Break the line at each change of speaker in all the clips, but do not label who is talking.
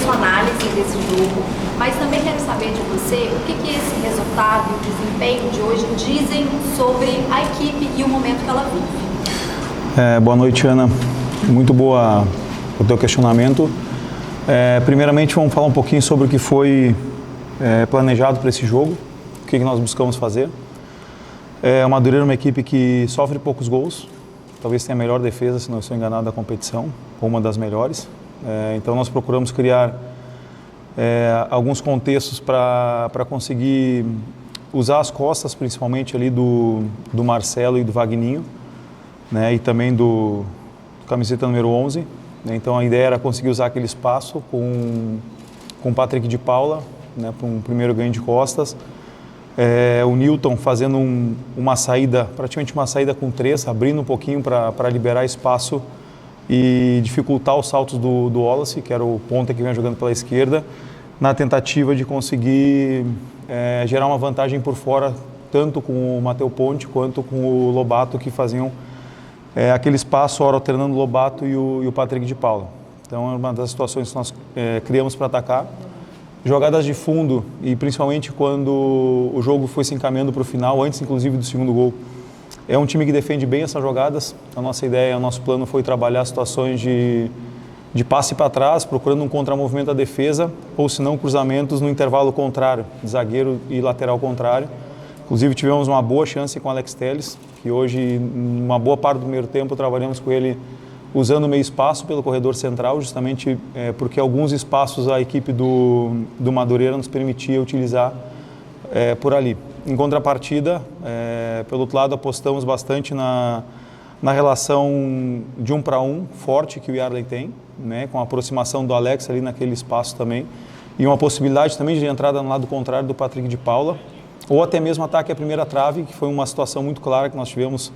sua análise desse jogo, mas também quero saber de você o que esse resultado e o desempenho de hoje dizem sobre a equipe e o momento que ela vive.
Boa noite, Ana. Muito boa o teu questionamento. Primeiramente, vamos falar um pouquinho sobre o que foi planejado para esse jogo, o que nós buscamos fazer. O Madureira é uma equipe que sofre poucos gols, talvez tenha a melhor defesa, se não estou enganado, da competição, ou uma das melhores. Então nós procuramos criar alguns contextos para conseguir usar as costas, principalmente ali do Marcelo e do Vagninho, né, e também do camiseta número 11. Então a ideia era conseguir usar aquele espaço com o Patrick de Paula, né, para um primeiro ganho de costas. O Newton fazendo uma saída, praticamente uma saída com 3, abrindo um pouquinho para liberar espaço e dificultar os saltos do Wallace, que era o ponta que vinha jogando pela esquerda, na tentativa de conseguir gerar uma vantagem por fora, tanto com o Matheus Ponte quanto com o Lobato, que faziam aquele espaço, ora alternando o Lobato e o Patrick de Paula. Então é uma das situações que nós criamos para atacar. Jogadas de fundo, e principalmente quando o jogo foi se encaminhando para o final, antes inclusive do segundo gol. É um time que defende bem essas jogadas. A nossa ideia, o nosso plano foi trabalhar situações de passe para trás, procurando um contramovimento da defesa, ou se não cruzamentos no intervalo contrário, zagueiro e lateral contrário. Inclusive tivemos uma boa chance com o Alex Telles, que hoje, uma boa parte do primeiro tempo, trabalhamos com ele usando o meio espaço pelo corredor central, justamente porque alguns espaços a equipe do Madureira nos permitia utilizar por ali. Em contrapartida, pelo outro lado, apostamos bastante na relação de 1 para 1 forte que o Yarley tem, né, com a aproximação do Alex ali naquele espaço também, e uma possibilidade também de entrada no lado contrário do Patrick de Paula, ou até mesmo ataque à primeira trave, que foi uma situação muito clara que nós tivemos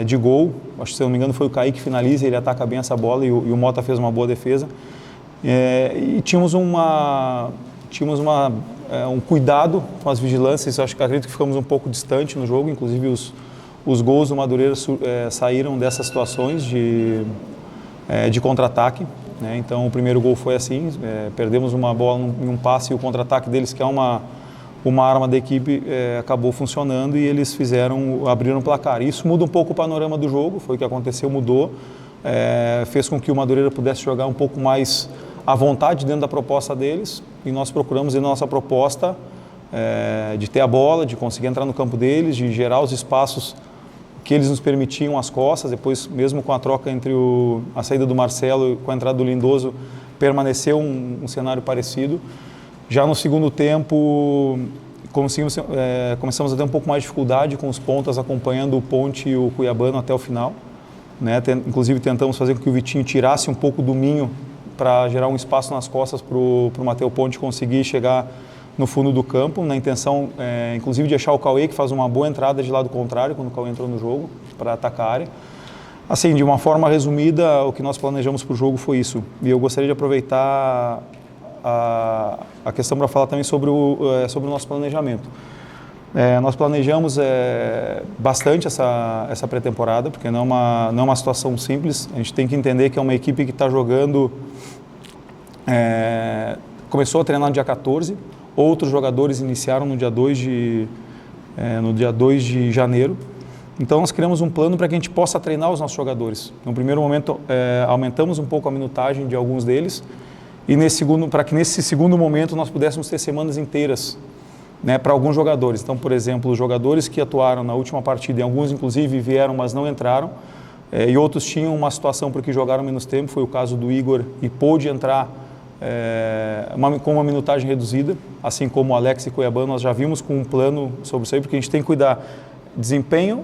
de gol. Acho que, se eu não me engano, foi o Kaique que finaliza, ele ataca bem essa bola e o Mota fez uma boa defesa. E tínhamos um cuidado com as vigilâncias. Acredito que ficamos um pouco distante no jogo, inclusive os gols do Madureira saíram dessas situações de contra-ataque, né? Então o primeiro gol foi assim, perdemos uma bola em um passe e o contra-ataque deles, que é uma arma da equipe, acabou funcionando e eles abriram o placar. Isso muda um pouco o panorama do jogo, foi o que aconteceu, mudou, fez com que o Madureira pudesse jogar um pouco mais à vontade dentro da proposta deles, e nós procuramos, na nossa proposta, de ter a bola, de conseguir entrar no campo deles, de gerar os espaços que eles nos permitiam às costas. Depois, mesmo com a troca entre a saída do Marcelo e com a entrada do Lindoso, permaneceu um cenário parecido. Já no segundo tempo, começamos a ter um pouco mais de dificuldade com os pontas acompanhando o Ponte e o Cuiabano até o final, né? Inclusive tentamos fazer com que o Vitinho tirasse um pouco do Minho para gerar um espaço nas costas para o Matheus Ponte conseguir chegar no fundo do campo, na intenção, inclusive, de achar o Cauê, que faz uma boa entrada de lado contrário, quando o Cauê entrou no jogo, para atacar a área. Assim, de uma forma resumida, o que nós planejamos para o jogo foi isso. E eu gostaria de aproveitar a questão para falar também sobre o nosso planejamento. Nós planejamos bastante essa pré-temporada, porque não é uma situação simples. A gente tem que entender que é uma equipe que está jogando... começou a treinar no dia 14, outros jogadores iniciaram no dia 2 de janeiro. Então nós criamos um plano para que a gente possa treinar os nossos jogadores. No primeiro momento, aumentamos um pouco a minutagem de alguns deles, e para que nesse segundo momento nós pudéssemos ter semanas inteiras, né, para alguns jogadores. Então, por exemplo, os jogadores que atuaram na última partida, e alguns inclusive vieram, mas não entraram, e outros tinham uma situação porque jogaram menos tempo, foi o caso do Igor, e pôde entrar com uma minutagem reduzida, assim como o Alex e Cuiabano. Nós já vimos com um plano sobre isso aí, porque a gente tem que cuidar desempenho,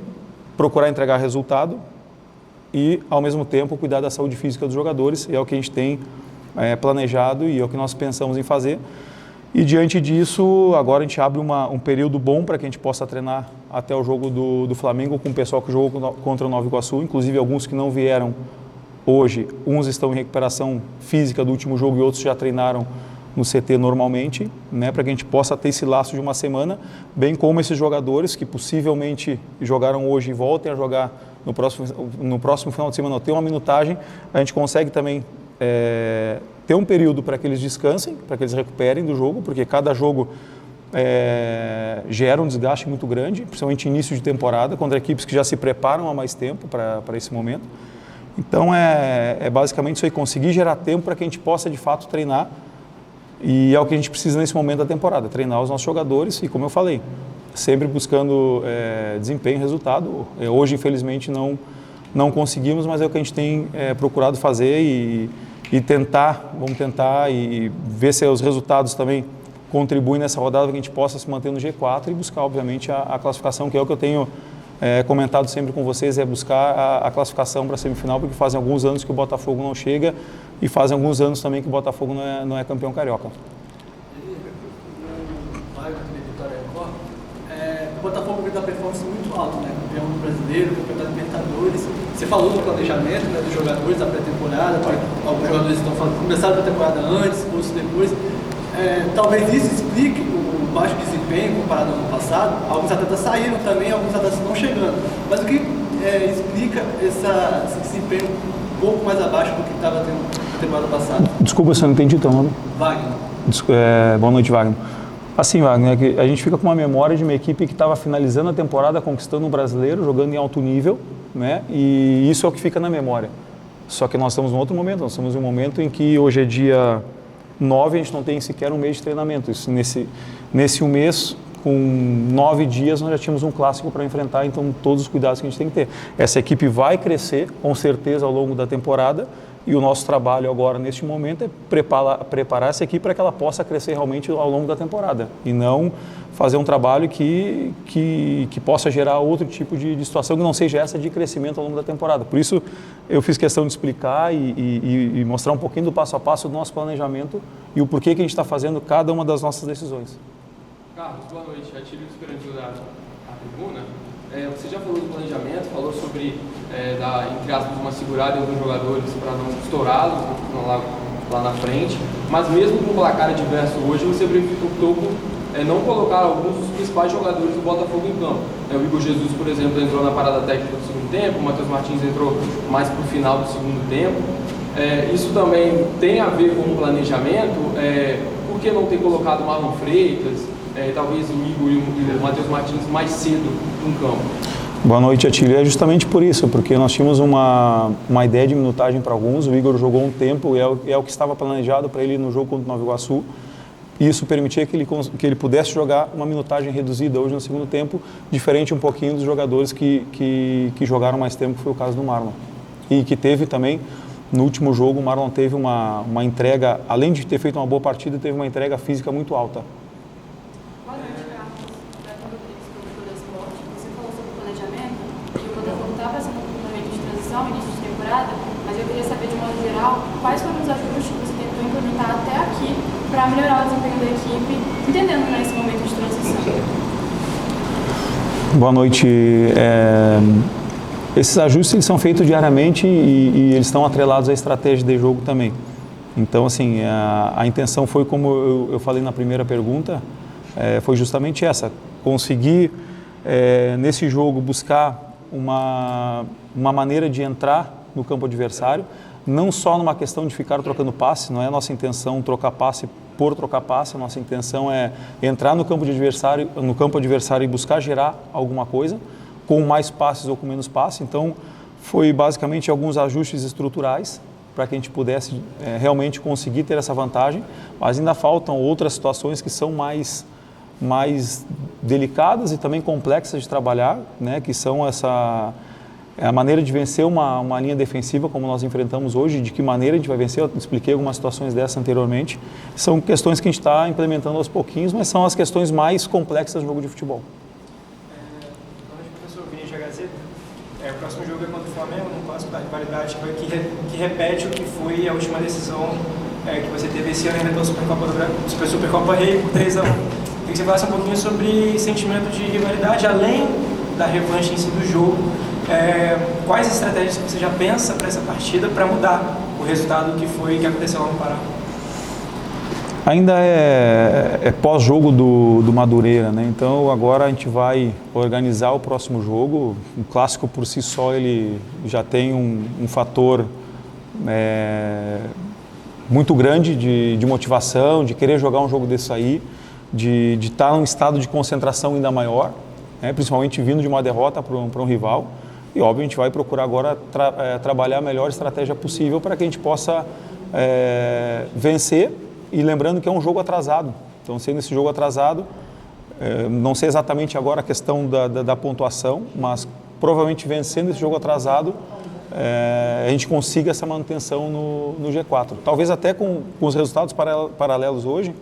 procurar entregar resultado e, ao mesmo tempo, cuidar da saúde física dos jogadores, e é o que a gente tem planejado e é o que nós pensamos em fazer. E diante disso, agora a gente abre um período bom para que a gente possa treinar até o jogo do Flamengo com o pessoal que jogou contra o Nova Iguaçu, inclusive alguns que não vieram hoje, uns estão em recuperação física do último jogo e outros já treinaram no CT normalmente, né, para que a gente possa ter esse laço de uma semana, bem como esses jogadores que possivelmente jogaram hoje e voltem a jogar no próximo final de semana, ter uma minutagem, a gente consegue também ter um período para que eles descansem, para que eles recuperem do jogo, porque cada jogo gera um desgaste muito grande, principalmente início de temporada, contra equipes que já se preparam há mais tempo para esse momento. Então é basicamente isso aí, conseguir gerar tempo para que a gente possa de fato treinar, e é o que a gente precisa nesse momento da temporada, treinar os nossos jogadores e, como eu falei, sempre buscando desempenho e resultado. Hoje, infelizmente, não conseguimos, mas é o que a gente tem procurado fazer e vamos tentar e ver se os resultados também contribuem nessa rodada para que a gente possa se manter no G4 e buscar, obviamente, a classificação, que é o que eu tenho comentado sempre com vocês, é buscar a classificação para a semifinal, porque fazem alguns anos que o Botafogo não chega e fazem alguns anos também que o Botafogo não é campeão carioca.
O Botafogo vem da performance muito alta, né? Campeão brasileiro, campeão da Libertadores. Você falou do planejamento, né, dos jogadores da pré-temporada, alguns jogadores começaram a pré-temporada antes, outros depois. Talvez isso explique o baixo desempenho comparado ao ano passado. Alguns atletas saíram também, alguns atletas estão chegando. Mas o que explica esse desempenho um pouco mais abaixo do que estava tendo na temporada passada?
Desculpa se eu não entendi teu nome.
Wagner.
Boa noite, Wagner. Assim, Wagner, a gente fica com uma memória de uma equipe que estava finalizando a temporada, conquistando um brasileiro, jogando em alto nível, né? E isso é o que fica na memória. Só que nós estamos num outro momento, nós estamos em um momento em que hoje é dia 9, a gente não tem sequer um mês de treinamento. Isso, nesse um mês, com 9 dias, nós já tínhamos um clássico para enfrentar, então todos os cuidados que a gente tem que ter. Essa equipe vai crescer, com certeza, ao longo da temporada, e o nosso trabalho agora, neste momento, é preparar essa equipe para que ela possa crescer realmente ao longo da temporada, e não fazer um trabalho que possa gerar outro tipo de situação que não seja essa de crescimento ao longo da temporada. Por isso, eu fiz questão de explicar e mostrar um pouquinho do passo a passo do nosso planejamento e o porquê que a gente está fazendo cada uma das nossas decisões.
Carlos, boa noite. Atílio Esperantil da tribuna. Você já falou do planejamento, falou sobre, entre aspas, uma segurada em alguns jogadores para não estourá-los lá na frente, mas mesmo com o placar adverso hoje, você optou por não colocar alguns dos principais jogadores do Botafogo em campo. O Igor Jesus, por exemplo, entrou na parada técnica do segundo tempo, o Matheus Martins entrou mais para o final do segundo tempo. Isso também tem a ver com o planejamento. Por que não ter colocado o Marlon Freitas, talvez o Igor e o Matheus Martins mais cedo no campo?
Boa noite, Atílio. É justamente por isso, porque nós tínhamos uma ideia de minutagem para alguns. O Igor jogou um tempo, é o que estava planejado para ele no jogo contra o Nova Iguaçu. E isso permitia que ele pudesse jogar uma minutagem reduzida hoje no segundo tempo, diferente um pouquinho dos jogadores que jogaram mais tempo, que foi o caso do Marlon. E que teve também, no último jogo, o Marlon teve uma entrega, além de ter feito uma boa partida, teve uma entrega física muito alta.
Boa noite, Carlos. Promotor do esporte. Você falou sobre o planejamento, e o Botafogo está passando por um momento de transição, início de temporada, mas eu queria saber, de modo geral, quais foram os ajustes que você tentou implementar até aqui para melhorar o desempenho da equipe, entendendo nesse momento de transição.
Boa noite. Esses ajustes eles são feitos diariamente e eles estão atrelados à estratégia de jogo também. Então, assim, a intenção foi, como eu falei na primeira pergunta, foi justamente essa, conseguir nesse jogo buscar uma maneira de entrar no campo adversário, não só numa questão de ficar trocando passe, não é a nossa intenção trocar passe por trocar passe, a nossa intenção é entrar no campo adversário e buscar gerar alguma coisa, com mais passes ou com menos passes. Então, foi basicamente alguns ajustes estruturais para que a gente pudesse realmente conseguir ter essa vantagem, mas ainda faltam outras situações que são mais delicadas e também complexas de trabalhar, né, que são a maneira de vencer uma linha defensiva como nós enfrentamos hoje, de que maneira a gente vai vencer. Eu expliquei algumas situações dessas anteriormente. São questões que a gente está implementando aos pouquinhos, mas são as questões mais complexas do jogo de futebol.
Boa noite, professor Vinícius de Gazeta. O próximo jogo é contra o Flamengo, no clássico da rivalidade, que repete o que foi a última decisão que você teve esse ano na Supercopa Rei por 3-1. Queria que você falasse um pouquinho sobre sentimento de rivalidade, além da revanche em si do jogo. Quais estratégias você já pensa para essa partida para mudar o resultado que aconteceu lá no Pará?
Ainda é pós-jogo do Madureira, né? Então agora a gente vai organizar o próximo jogo. O clássico por si só ele já tem um fator muito grande de motivação, de querer jogar um jogo desse aí, de estar num estado de concentração ainda maior, né, principalmente vindo de uma derrota para um rival. E, óbvio, a gente vai procurar agora trabalhar a melhor estratégia possível para que a gente possa vencer. E lembrando que é um jogo atrasado. Então, sendo esse jogo atrasado, não sei exatamente agora a questão da pontuação, mas provavelmente vencendo esse jogo atrasado, a gente consiga essa manutenção no G4. Talvez até com os resultados paralelos hoje,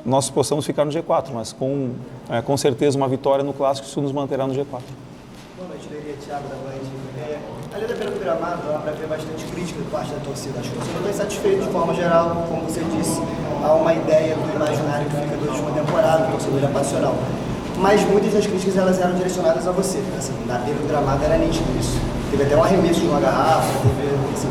nós possamos ficar no G4, mas com certeza uma vitória no Clássico, isso nos manterá no G4.
Boa noite, Thiago da Band. A lida pelo gramado dá para ver bastante crítica por parte da torcida. Acho que o torcedor está insatisfeito de forma geral, como você disse, há uma ideia do imaginário que fica da última temporada, o torcedor é passional. Mas muitas das críticas elas eram direcionadas a você. Assim, na beira do gramado era nítido isso. Teve até um arremesso de uma garrafa, teve assim,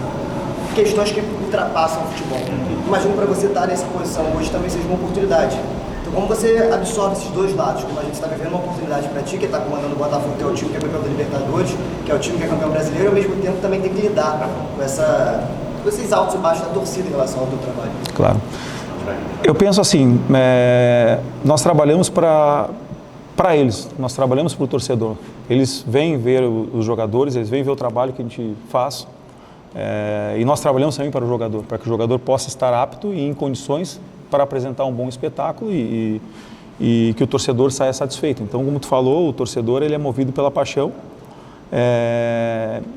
questões que ultrapassam o futebol. Imagino para você estar nessa posição hoje também seja uma oportunidade. Então, como você absorve esses dois lados? Como a gente está vivendo uma oportunidade para ti, que está comandando o Botafogo, que é o time que é campeão da Libertadores, que é o time que é campeão brasileiro, e ao mesmo tempo também tem que lidar com esses altos e baixos da torcida em relação ao teu trabalho.
Claro. Eu penso assim, nós trabalhamos para eles, nós trabalhamos para o torcedor. Eles vêm ver os jogadores, eles vêm ver o trabalho que a gente faz, e nós trabalhamos também para o jogador, para que o jogador possa estar apto e em condições para apresentar um bom espetáculo e que o torcedor saia satisfeito. Então, como tu falou, o torcedor ele é movido pela paixão,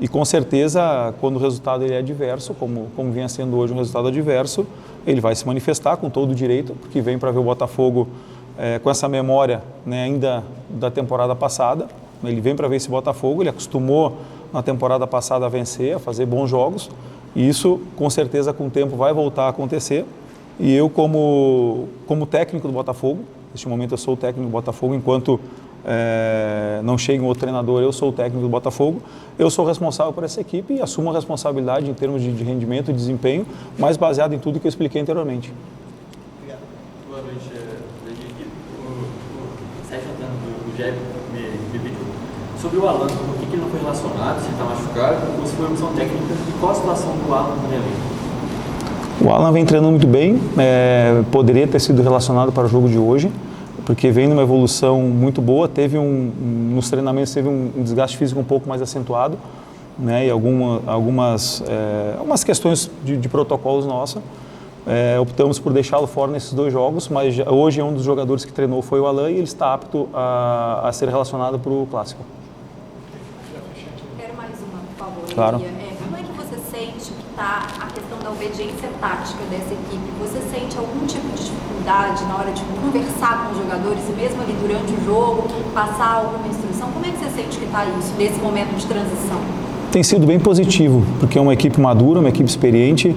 e com certeza, quando o resultado ele é adverso, como vinha sendo hoje um resultado adverso, ele vai se manifestar com todo o direito, porque vem para ver o Botafogo com essa memória, né, ainda da temporada passada. Ele vem para ver esse Botafogo, ele acostumou na temporada passada a vencer, a fazer bons jogos, e isso com certeza com o tempo vai voltar a acontecer. E eu como técnico do Botafogo, neste momento eu sou o técnico do Botafogo, enquanto não chega um outro treinador, eu sou o técnico do Botafogo, eu sou responsável por essa equipe e assumo a responsabilidade em termos de rendimento e desempenho, mas baseado em tudo que eu expliquei anteriormente.
Obrigado.
Boa noite, o Sérgio Antônio do GEP me pediu sobre o Alan, por que ele não foi relacionado, se ele está machucado, ou se foi opção técnica, e qual a situação do Alan no elenco?
O Alan vem treinando muito bem, poderia ter sido relacionado para o jogo de hoje, porque vem numa evolução muito boa, nos treinamentos teve um desgaste físico um pouco mais acentuado, né, e algumas questões de protocolos nossa. Optamos por deixá-lo fora nesses dois jogos, mas hoje um dos jogadores que treinou foi o Alan e ele está apto a ser relacionado para o Clássico.
Quero mais uma, por favor.
Claro.
Como é que você sente que está a questão da obediência tática dessa equipe? Você sente algum tipo de dificuldade na hora de conversar com os jogadores e mesmo ali durante o jogo, passar alguma instrução? Como é que você sente que está isso nesse momento de transição? Tem
sido bem positivo, porque é uma equipe madura, uma equipe experiente.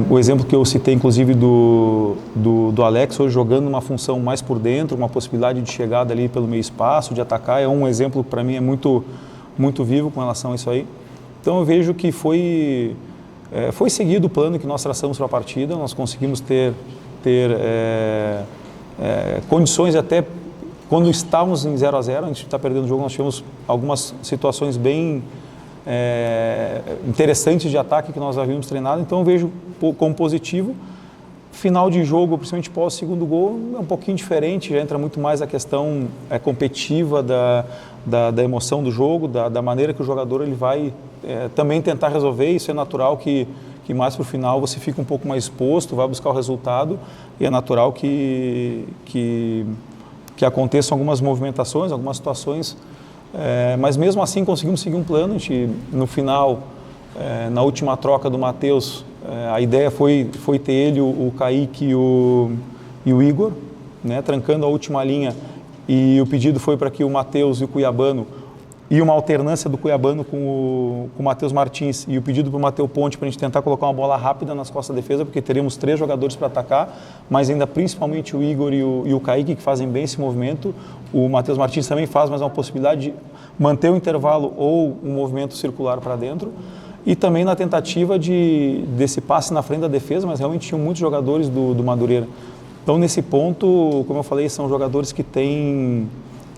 O exemplo que eu citei, inclusive, do Alex, hoje jogando uma função mais por dentro, uma possibilidade de chegada ali pelo meio espaço, de atacar, é um exemplo que para mim é muito, muito vivo com relação a isso aí. Então eu vejo que foi seguido o plano que nós traçamos para a partida, nós conseguimos ter condições até quando estávamos em 0 a 0, a gente está perdendo o jogo, nós tivemos algumas situações bem interessantes de ataque que nós havíamos treinado, então eu vejo como positivo. Final de jogo, principalmente pós o segundo gol, é um pouquinho diferente, já entra muito mais a questão competitiva da emoção do jogo, da maneira que o jogador ele vai também tentar resolver. Isso é natural que mais para o final você fica um pouco mais exposto, vai buscar o resultado, e é natural que aconteçam algumas movimentações, algumas situações, mas mesmo assim conseguimos seguir um plano. A gente, no final, na última troca do Matheus, a ideia foi ter ele, o Kaique e o Igor, né, trancando a última linha, e o pedido foi para que o Matheus e o Cuiabano, e uma alternância do Cuiabano com o Matheus Martins, e o pedido para o Matheus Ponte para a gente tentar colocar uma bola rápida nas costas da defesa, porque teríamos 3 jogadores para atacar, mas ainda principalmente o Igor e o Kaique, que fazem bem esse movimento. O Matheus Martins também faz, mas é uma possibilidade de manter o intervalo ou um movimento circular para dentro. E também na tentativa desse passe na frente da defesa, mas realmente tinham muitos jogadores do Madureira. Então, nesse ponto, como eu falei, são jogadores que têm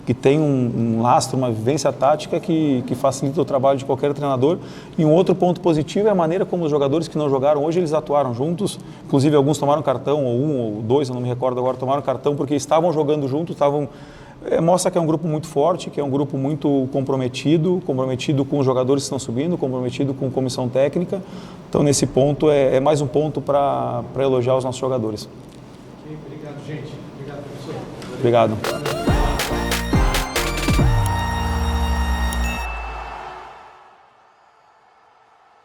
que tem um lastro, uma vivência tática que facilita o trabalho de qualquer treinador. E um outro ponto positivo é a maneira como os jogadores que não jogaram hoje, eles atuaram juntos. Inclusive, alguns tomaram cartão, ou um ou dois, eu não me recordo agora, tomaram cartão porque estavam jogando juntos, mostra que é um grupo muito forte, que é um grupo muito comprometido com os jogadores que estão subindo, comprometido com a comissão técnica. Então, nesse ponto, é mais um ponto para elogiar os nossos jogadores.
Obrigado, gente. Obrigado, professor.
Obrigado.